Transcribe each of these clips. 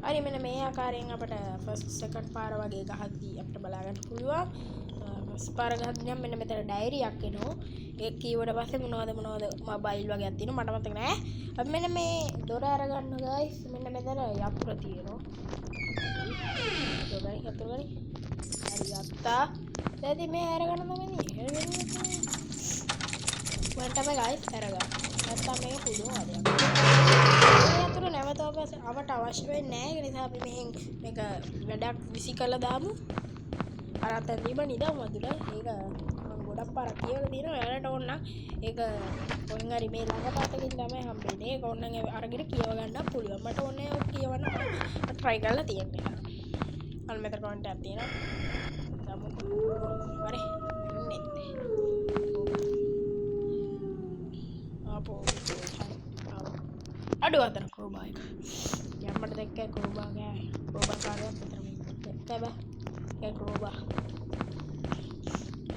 හරි මෙන්න මේ ආකාරයෙන් අපිට ෆස්ට් සෙකන්ඩ් පාර වගේ ගහද්දී අපිට බලා ගන්න පුළුවන්. ෆස්ට් පාර ගහද්දී නම් මෙන්න මෙතන ඩයරියක් එනවා. ඒක කීවට පස්සේ මොනවද මොබයිල් වගේක් තියෙනවා මට මතක නෑ. අපි මෙන්න මේ දොර අරගන්න ගයිස්. මෙන්න මෙතන යතුරු තියෙනවා. දොරයි යතුරුයි. හරි ගත්තා. දැන් මේ අරගන්න තමයි. මම තමයි ගයිස් අරගන්න. නැත්තම් මේක පුළුවන් වැඩක්. යතුරු නැවත අපට අවශ්‍ය වෙන්නේ නැහැ. ඒ නිසා අපි මේක වැඩක් විසි කරලා දාමු. අරත් ඇඳීම නිදා මදුල. ඒක මම ගොඩක් පාරක් කියලා දිනවා. ඔයාලට ඕන නම් ඒක කොහෙන් හරි මේ ළඟපාතකින් තමයි හම්බෙන්නේ. ඒක ඕන නම් අරගෙන කියව ගන්න පුළුවන්. මට ඕනේ ඔක් කියවන්න මම try කරලා තියෙන්නේ. අන්න මෙතන කමෙන්ට් එකක් තියෙනවා. දාමු. හරි. ආපෝ අඩුව අතර ක්‍රෝබා එක යම්මට දැක්කයි ක්‍රෝබා කාරයක් විතර දැක්කයි බෑ ඒ ක්‍රෝබා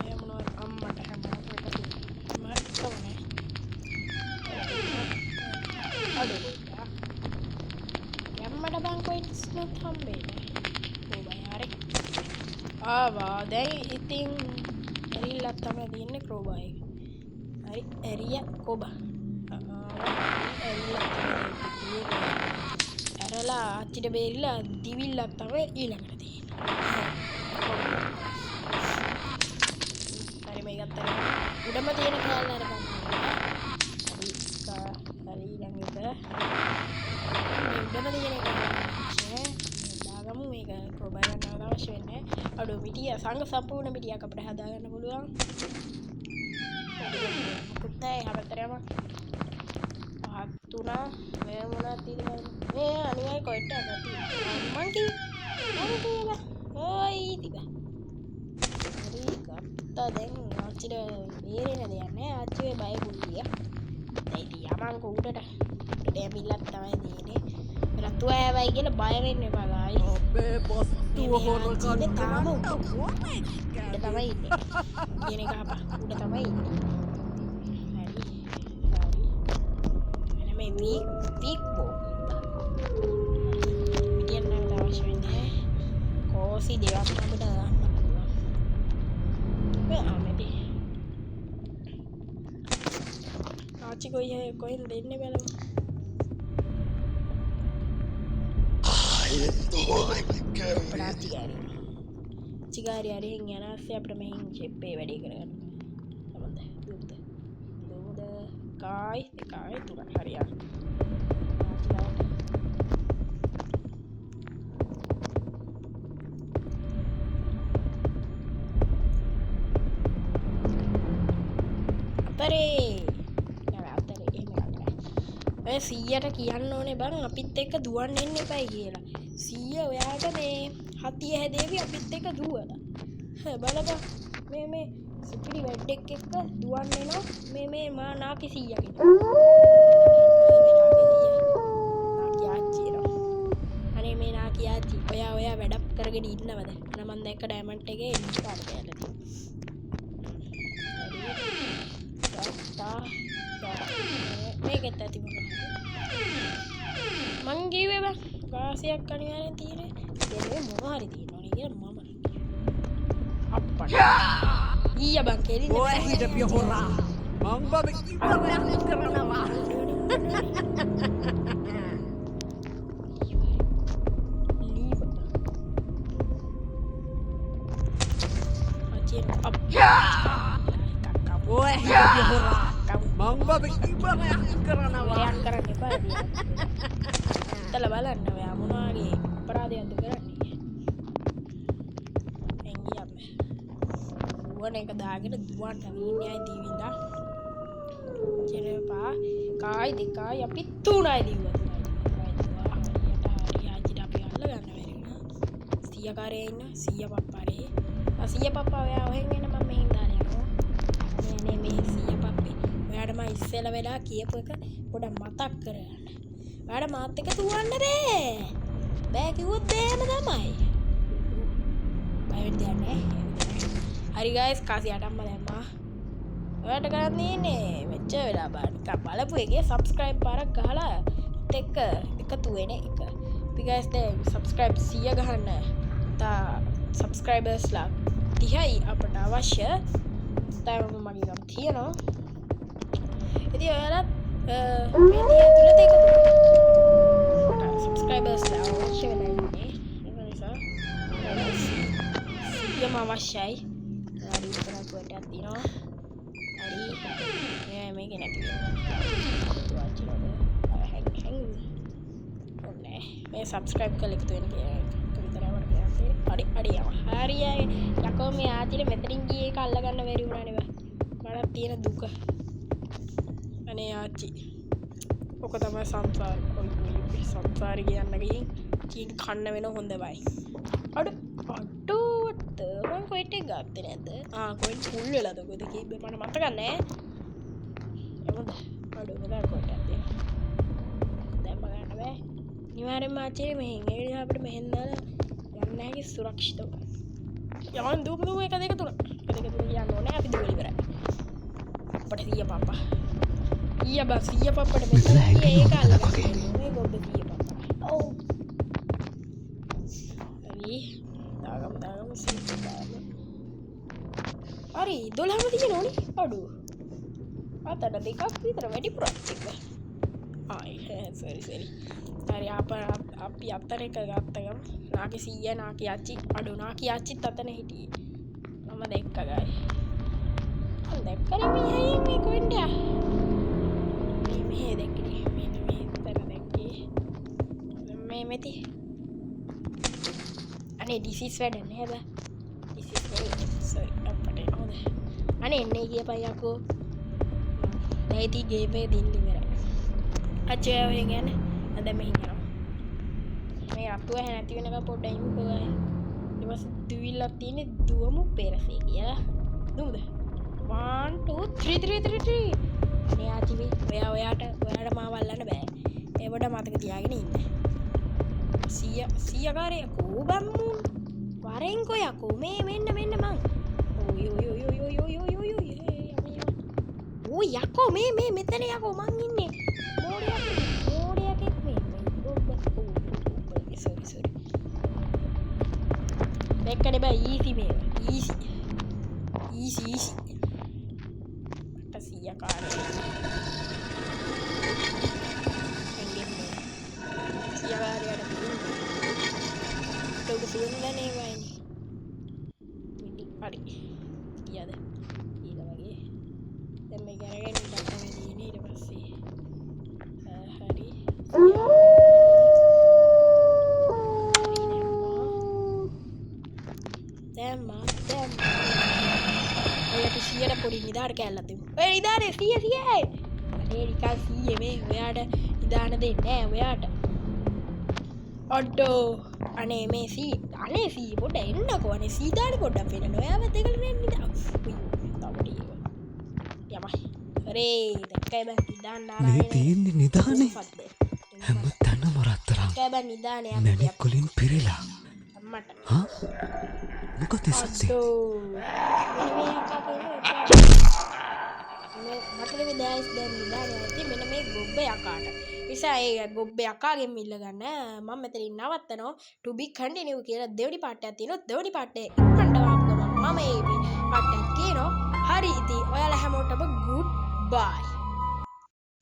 ඒ මොනවද අම්මට හැමෝටම මරතවනේ අඩුව යම්මට බංකොයිට්ස් නොත් හම්බෙන්නේ ක්‍රෝබා හරි ආවා දැන් ඉතින් එරිල්ලක් තමයි තියෙන්නේ ක්‍රෝබා එක හරි එරියා කොබා ඇරලා අච්චිට බේරිලා දිවිල්ලක් තමයි ඊළඟට තියෙන්නේ. හරි මේ ගත්තා. උඩම තියෙන කෑල්ල අරගන්න. හරි ඊළඟට මේ උඩම තියෙන එක දාගමු මේක ප්‍රොබයි ගන්න අවශ්‍ය වෙන්නේ. අඩු මිටිය සංඝ සම්පූර්ණ මිටියක් අපිට හදා ගන්න පුළුවන්. මොකුත් නැහැ හැමතරම තුනා මේ මොනවද තියෙන්නේ මේ අනිවාර්ය කොයිට ඇති මං කිව්වා ඔයි තිබා හරි ගත්තා දැන් ආච්චිට බේරෙන්න දෙයක් නෑ ආච්චිගේ බය බුල්ලිය දැන් ඉතින් යමන්කෝ උඩට ඩැමිල්ලක් තමයි තියෙන්නේ රතු ආවයි කියලා බය වෙන්න එපා ගායි අපේ බස්තුව හොරකම් තාම උඩ තමයි ඉන්නේ කියන එක අපා උඩ තමයි ඉන්නේ weak ball medium නම් අවශ්‍ය වෙන්නේ කෝසි දෙකක් අපිට ගන්න පුළුවන් මේ ආමෙදි ආච්චි කොහෙන්ද දෙන්නේ බලමු චිගාරි හරියෙන් යන ආස්සේ අපිට මෙහින් චෙප්පේ වැඩි කරගන්න තමයි දුවද කායි දෙකයි තුනක් හරියක් අතරේ ඔය 100ට කියන්න ඕනේ බං අපිත් එක්ක දුවන්න එන්න එපයි කියලා 100 ඔයාට මේ හතිය හැදේවි අපිත් එක්ක දුවලා බලපන් මේ සිපිරි වැඩෙක් එක්ක දුවන්න එනවා මේ මා නාකි 100 අනේ මේ නාකි ආච්චි ඔයා වැඩක් කරගෙන ඉන්නවද අන මන් දැක්ක ඩයමන්ඩ් එකේ ඉන්ස්ටාල් කරලා තියෙනවා මේකත් ඇති මං කිව්වේ බං වාසියක් අනිවාර්යෙන් තියෙන්නේ දෙන්නේ මොනවා හරි තියෙනවනේ කියලා මම අප්පට ඊය බං කෙලින්න ඔය හිටපිය හොරා මං බබේ ඉවරයක් කරනවා ඔය හිටපිය හොරා මං බබේ ඉවරයක් කරනවා යක් කරන්න එපා තල බලන්න ඔයා මොනවාගේ අපරාධයක්ද කරන්නේ එංගියම් දුවන එක දාගෙන දුවන්න වීණ්‍යයි දීවිලා ජනපා කායි දෙකයි අපි තුනයි දීවා හරියට හරි ආජිට අපි අල්ල ගන්න වෙනවා 100 කරේ ඉන්න 100 පප්පරේ සිය පප්පා ඔයා ඔහෙන් එන මම මෙහෙන් දාලා යනවා. අනේ මේ සිය පප්පේ. ඔයාට මම ඉස්සෙල්ලා වෙලා කියපු එක පොඩක් මතක් කරගන්න. ඔයාට මාත් එක්ක තුවන්න බෑ. බෑ කිව්වොත් බෑම තමයි. බය වෙන්න දෙයක් නැහැ. හරි ගයිස් කාසියට අම්මා දැම්මා. ඔයාට කරන්න තියෙන්නේ මෙච්චර වෙලා බලපු එකේ subscribe පාරක් ගහලා එක එකතු වෙන එක. අපි ගයිස් දැන් subscribe 100 ගහන්න තා subscribers ලා 30යි අපට අවශ්‍ය. තාම මගේ ගම් තියෙනවා. ඉතින් ඔයාලත් මේ දිය තුලට එකතු subscribers ලා අවශ්‍ය වෙලා ඉන්නේ. ඒක නිසා යම අවශ්‍යයි. හරි කරක් වටක් තියෙනවා. හරි මේක නැති මේ subscribe කරලා එකතු වෙන හරි යකෝ මේ ආතිල මෙතනින් ගියේ එක අල්ලගන්න බැරි වුණානේ මට තියෙන දුක අනේ ආච්චි ඔක තමයි සංසාරේ කියන්න ගිහින් චීන් කන්න වෙන හොඳ බයි අඩු මම කොයිට ගත්තේ නැද්ද කොයිට ෆුල් වෙලාද කොයිද කීබේ මට මතක නැහැ එමුද අඩු වෙලා කොයිටද දැන් බලන්න බෑ නිවාරෙන් මාචේ මෙහෙන් ඒ නිසා අපිට මෙහෙන් දාලා යන්න නැගේ සුරක්ෂිතව යවන් දුම එක දෙක තුන යන්න ඕනේ අපි දුවල ඉවරයි අපිට සිය පප්පා සිය පප්පට මෙතන ඒක අල්ලගන්න මේ ගොබ්බ සිය පප්පා ඔව් හරි දාගමු සිය දාගමු හරි 12ම තියෙනෝනේ අඩු අතට දෙකක් විතර වැඩි ප්‍රොජෙක්ට් එක සරි හරි අපි අතර එක ගත්තගම නාකි සීය නාකි අච්චි අඩු නාකි අච්චිත් අතන හිටියේ මම දැක්ක ගයි දැක්කනේ මේ කොහෙන්ද මේ දැක්කේ මෙන්න මේ තර දැක්කේ මේ මෙති අනේ ඩිසිස් වැඩ නෑ බා ඩිසිස් සෝරි අපට හොඳ අනේ එන්නේ ගියපන් යකෝ නැති ගේමේ දින්න ඉවරයි අච්චේ වෙන් යන්නේ අද මෙහි යනවා මේ අතුව නැති වෙනකම් පොඩ්ඩක් ඉමුකෝ ගායි ඊට පස්සේ දුවිල්ලක් තියෙන්නේ දුවමු පෙරසේ කියලා දුමුද 1 2 3 අනේ ආචිවි ඔයාට මාව අල්ලන්න බෑ ඒ වඩ මතක තියාගෙන ඉන්න සිය කාරේ කෝබම්මු වරෙන්කෝ යකෝ මේ මෙන්න මං ඔය යකෝ මේ මෙතන යකෝ මං ඉන්නේ මෝඩයක් මේ sorry දෙක්කනේ බෑ ඊසි මේ ඊසි මට සිය කාරේ සිය කාරේට උඩ සියුම්නේ වයින් හරි කියද ඊළ වගේ දැන් මේ ගරගෙන ඉඳන් ඉන්නේ ඊට පස්සේ හරි දැම්මා ඔයාට 100ට පොඩි නිදාට කැල්ලක් දෙමු ඔය නිදානේ 100 අනේ නිකන් 100 මේ ඔයාට නිදාන දෙන්නේ නෑ ඔයාට අඩෝ අනේ මේ අනේ පොඩ එන්නකෝ අනේ සීදාට පොඩ්ඩක් වෙන්න ඔයාව දෙකල නිදා තවටි යමයි හරේ දැක්කයි බං නිදාන්න ආරයි මේ තියෙන්නේ නිදානේ හැම තැනම රත්තරන් දැක්කයි බං නිදානේ මැණික් වලින් පිරিলা අම්මට මොකද සත්‍ය මට මේ දැස් දැන් නිදානේ ඇති මෙන්න මේ ගොබ්බ යකාට නිසා ඒ ගොබ්බ යකාගෙන් මිල්ල ගන්න මම මෙතනින් නවත්තනවා to be continue කියලා දෙවනි පාර්ට් එකක් තියෙනවා දෙවනි පාර්ට් එක ඉක්මනට වාපු ගමන් මම මේ පාර්ට් එක කියනවා හරි ඉතින් ඔයාලා හැමෝටම good bye